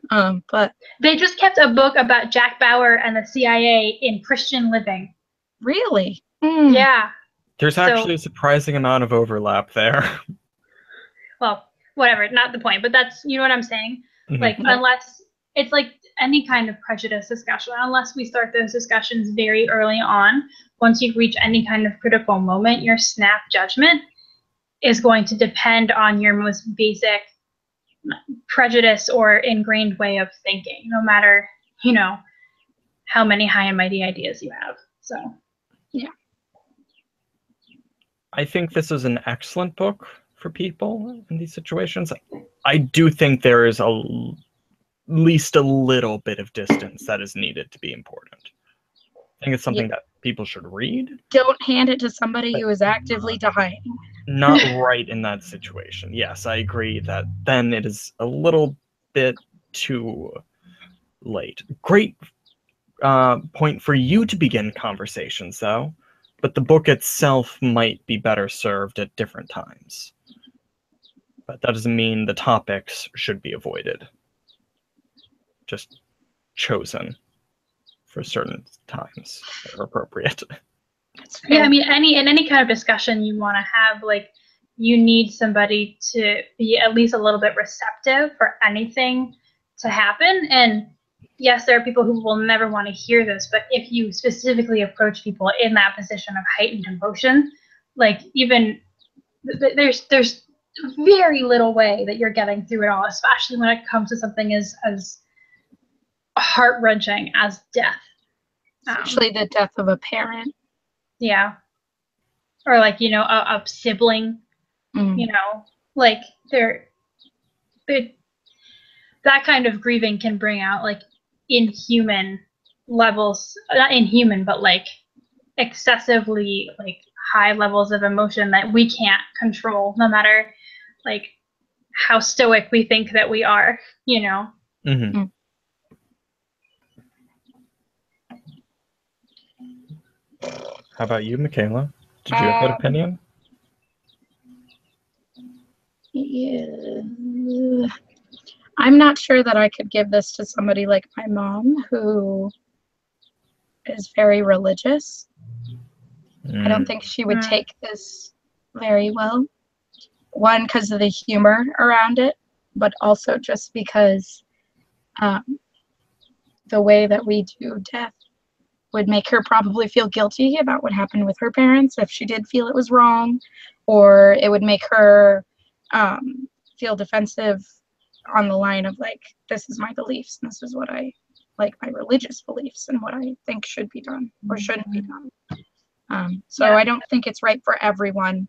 But they just kept a book about Jack Bauer and the CIA in Christian living. Really? Yeah. There's actually a surprising amount of overlap there. Well, whatever, not the point, but that's, you know what I'm saying? Like, unless, it's like any kind of prejudice discussion, unless we start those discussions very early on, once you reach any kind of critical moment, your snap judgment is going to depend on your most basic prejudice or ingrained way of thinking, no matter, you know, how many high and mighty ideas you have. So, yeah. I think this is an excellent book for people in these situations. I do think there is at least a little bit of distance that is needed to be important. I think it's something that people should read. Don't hand it to somebody who is actively dying. Not right in that situation. Yes, I agree that then it is a little bit too late. Great point for you to begin conversations, though, but the book itself might be better served at different times. But that doesn't mean the topics should be avoided. Just chosen for certain times that are appropriate. Yeah, I mean, in any kind of discussion you want to have, like, you need somebody to be at least a little bit receptive for anything to happen. And yes, there are people who will never want to hear this, but if you specifically approach people in that position of heightened emotion, like, even there's very little way that you're getting through it all, especially when it comes to something as heart-wrenching as death. Especially the death of a parent. Yeah. Or, like, you know, a sibling, you know, like, that kind of grieving can bring out, like, inhuman levels, not inhuman, but, like, excessively, like, high levels of emotion that we can't control, no matter, like, how stoic we think that we are, you know? How about you, Michaela? Did you have an opinion? Yeah. I'm not sure that I could give this to somebody like my mom, who is very religious. I don't think she would take this very well. One, because of the humor around it, but also just because the way that we do death would make her probably feel guilty about what happened with her parents if she did feel it was wrong, or it would make her feel defensive on the line of, like, this is my beliefs and this is what I like, my religious beliefs and what I think should be done or shouldn't be done. So I don't think it's right for everyone,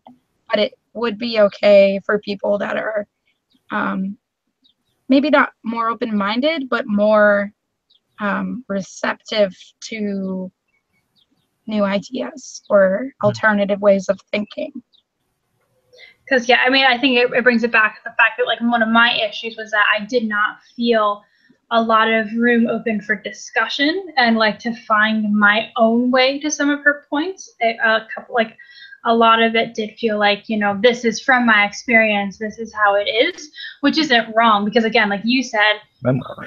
but it would be okay for people that are maybe not more open-minded, but more receptive to new ideas or alternative ways of thinking. Because, yeah, I mean, I think it brings it back to the fact that, like, one of my issues was that I did not feel a lot of room open for discussion and, like, to find my own way to some of her points. A lot of it did feel like, you know, this is from my experience, this is how it is, which isn't wrong, because, again, like you said,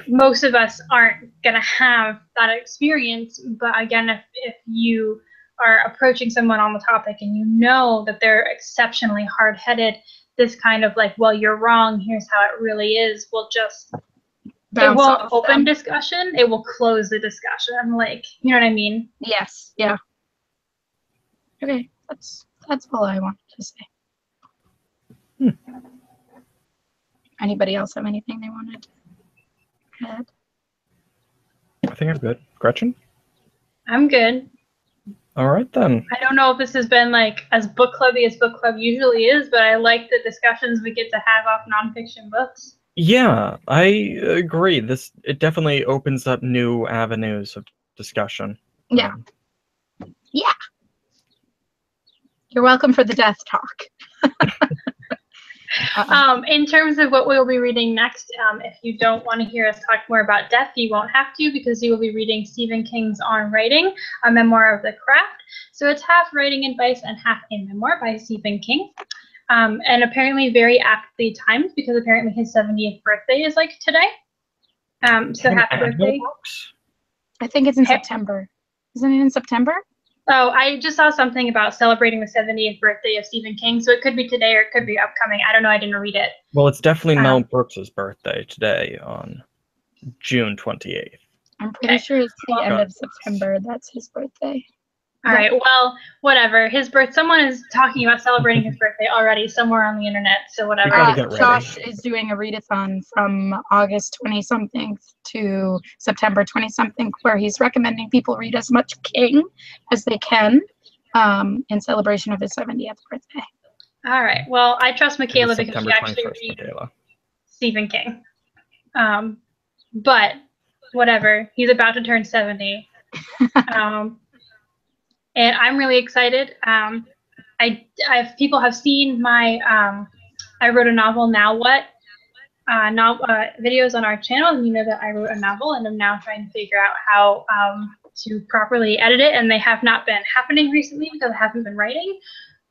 most of us aren't going to have that experience. But again, if you are approaching someone on the topic and you know that they're exceptionally hard-headed, this kind of, like, well, you're wrong, here's how it really is, will just, it won't open discussion, it will close the discussion. Like, you know what I mean? Yes. Yeah. Okay. That's all I wanted to say. Anybody else have anything they wanted to add? I think I'm good. Gretchen? I'm good. All right, then. I don't know if this has been, like, as book clubby as book club usually is, but I like the discussions we get to have off nonfiction books. Yeah, I agree. It definitely opens up new avenues of discussion. Yeah. Yeah. You're welcome for the death talk. In terms of what we'll be reading next, if you don't want to hear us talk more about death, you won't have to, because you will be reading Stephen King's On Writing, a memoir of the craft. So it's half writing advice and half a memoir by Stephen King. And apparently very aptly timed, because apparently his 70th birthday is like today. So happy birthday. I think it's in September. Isn't it in September? Oh, I just saw something about celebrating the 70th birthday of Stephen King, so it could be today or it could be upcoming. I don't know. I didn't read it. Well, it's definitely Mel Brooks's birthday today on June 28th. I'm pretty sure it's the end of September. That's his birthday. All right, well, whatever. Someone is talking about celebrating his birthday already somewhere on the internet, so whatever. Josh is doing a readathon from August 20-something to September 20-something, where he's recommending people read as much King as they can in celebration of his 70th birthday. All right, well, I trust Michaela because she actually reads Stephen King. But whatever, he's about to turn 70. And I'm really excited. People have seen my I wrote a novel, Now What? Videos on our channel, and you know that I wrote a novel, and I'm now trying to figure out how to properly edit it, and they have not been happening recently because I haven't been writing.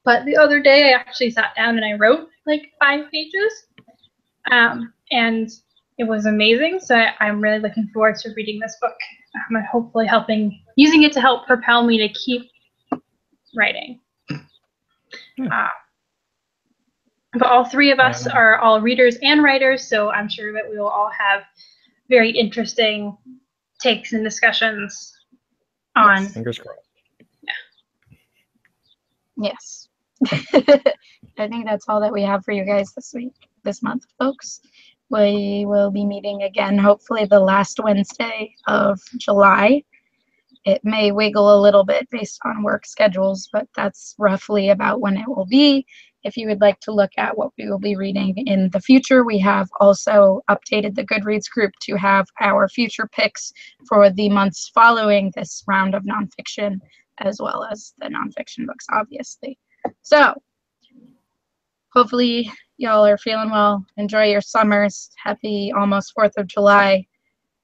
But the other day I actually sat down and I wrote like 5 pages, and it was amazing. So I'm really looking forward to reading this book. I'm hopefully using it to help propel me to keep writing. But all 3 of us are all readers and writers, so I'm sure that we will all have very interesting takes and discussions on. Fingers crossed. Yeah. Yes. I think that's all that we have for you guys this month, folks. We will be meeting again, hopefully the last Wednesday of July. It may wiggle a little bit based on work schedules, but that's roughly about when it will be. If you would like to look at what we will be reading in the future, we have also updated the Goodreads group to have our future picks for the months following this round of nonfiction, as well as the nonfiction books, obviously. So hopefully y'all are feeling well. Enjoy your summers. Happy almost 4th of July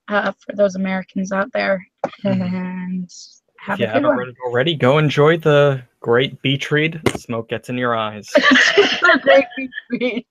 for those Americans out there. And have if you a good haven't one. read it already, go enjoy the great beach read. The smoke gets in your eyes. Great beach read.